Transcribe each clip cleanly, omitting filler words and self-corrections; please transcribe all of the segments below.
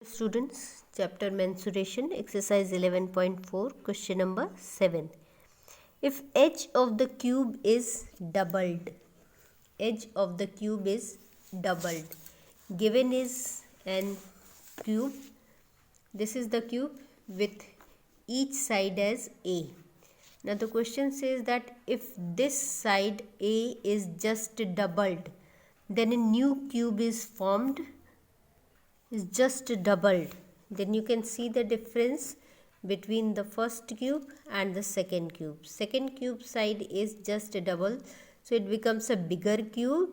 Students, chapter mensuration, exercise 11.4, question number 7. If edge of the cube is doubled, given is an cube, this is the cube with each side as A. Now the question says that if this side A is just doubled, then a new cube is formed, is just doubled. Then you can see the difference between the first cube and the second cube. Second cube side is just double, so it becomes a bigger cube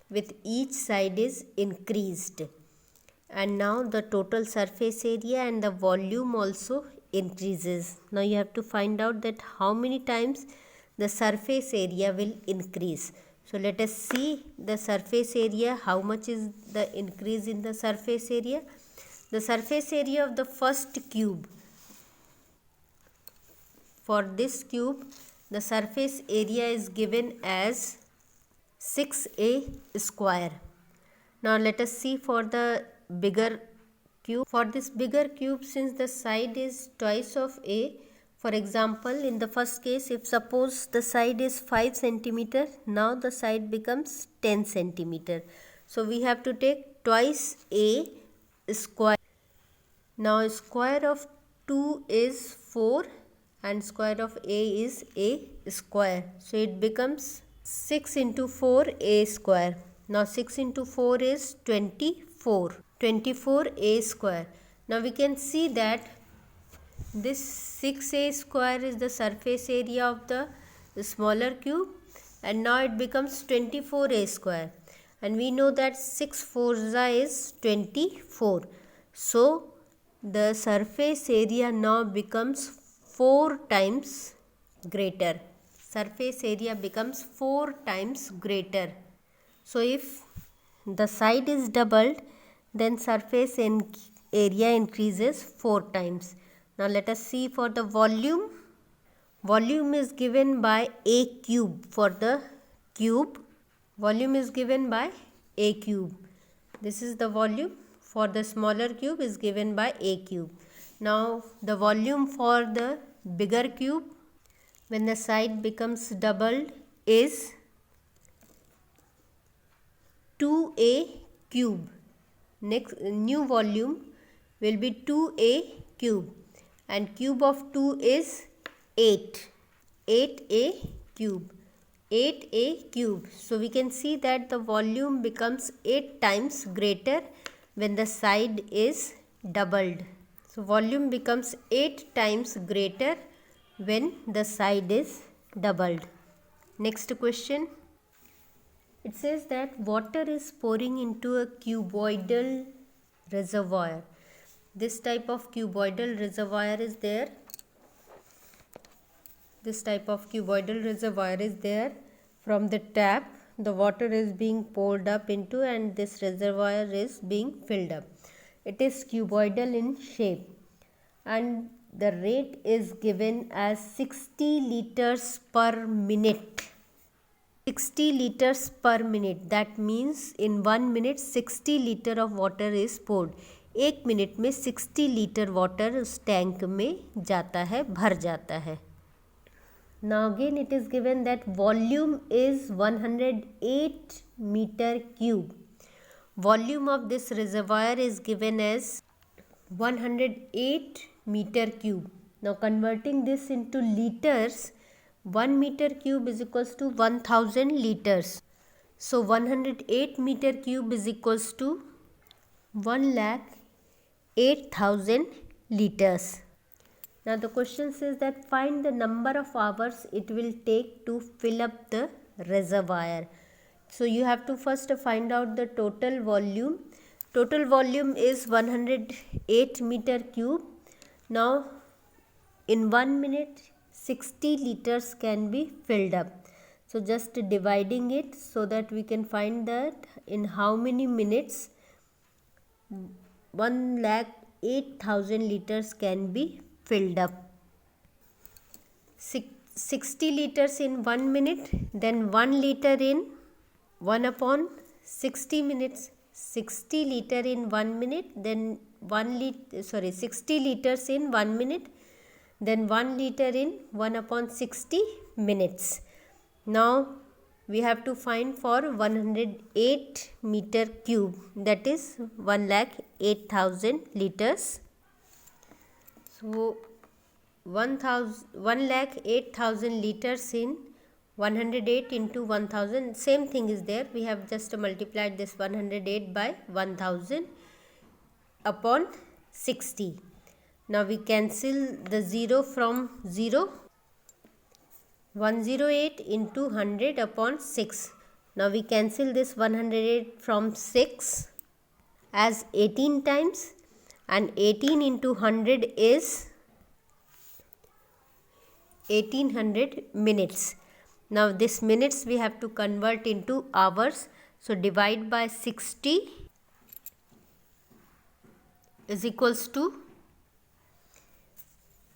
with each side is increased. And now the total surface area and the volume also increases. Now you have to find out that how many times the surface area will increase. So let us see the surface area, how much is the increase in the surface area. The surface area of the first cube, for this cube the surface area is given as 6a square. Now let us see for the bigger cube. For this bigger cube, since the side is twice of a, for example, in the first case, if suppose the side is 5 centimeter, now the side becomes 10 centimeter. So we have to take twice a square. Now square of 2 is 4 and square of a is a square. So it becomes 6 into 4 a square. Now 6 into 4 is 24. 24 a square. Now we can see that this 6a square is the surface area of the smaller cube, and now it becomes 24a square, and we know that 6 4s is 24. So the surface area now becomes 4 times greater. Surface area becomes 4 times greater. So if the side is doubled, then surface area increases 4 times. Now let us see for the volume. Volume is given by a cube. For the cube, volume is given by a cube. This is the volume. For the smaller cube is given by a cube. Now the volume for the bigger cube, when the side becomes doubled, is 2a cube. Next new volume will be 2a cube, and cube of 2 is 8. 8a cube. 8a cube. So we can see that the volume becomes 8 times greater when the side is doubled. So volume becomes 8 times greater when the side is doubled. Next question. It says that water is pouring into a cuboidal reservoir. This type of cuboidal reservoir is there. This type of cuboidal reservoir is there. From the tap, the water is being poured up into, and this reservoir is being filled up. It is cuboidal in shape, and the rate is given as 60 liters per minute. 60 liters per minute. That means in 1 minute 60 liter of water is poured. 1 minute में 60 litre water उस tank में जाता है, भर जाता है. Now again it is given that volume is 108 meter cube. Volume of this reservoir is given as 108 meter cube. Now converting this into liters, 1 meter cube is equals to 1000 liters. So 108 meter cube is equals to 1,08,000 liters. Now the question says that find the number of hours it will take to fill up the reservoir. So you have to first find out the total volume. Total volume is 108 meter cube. Now in 1 minute 60 liters can be filled up. So just dividing it so that we can find that in how many minutes 1,08,000 liters can be filled up. 60 liters in 1 minute, then 1 liter in 1 upon 60 minutes. 60 liter in 1 minute, then 60 liters in 1 minute, then 1 liter in 1/60 minutes. Now we have to find for 108 meter cube, that is 1,08,000 liters. So 1,08,000 liters in 108 into 1000, same thing is there. We have just multiplied this 108 by 1000 upon 60. Now we cancel the 0 from 0. 108 into 100 upon 6. Now we cancel this 108 from 6 as 18 times, and 18 into 100 is 1800 minutes. Now this minutes we have to convert into hours. So divide by 60 is equals to,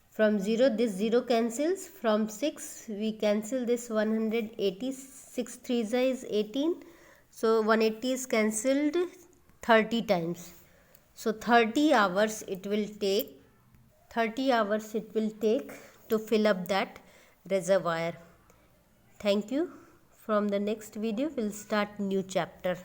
from 0 this 0 cancels, from 6 we cancel this 180, 6 3s is 18, so 180 is cancelled 30 times. So 30 hours it will take to fill up that reservoir. Thank you. From the next video we'll start new chapter.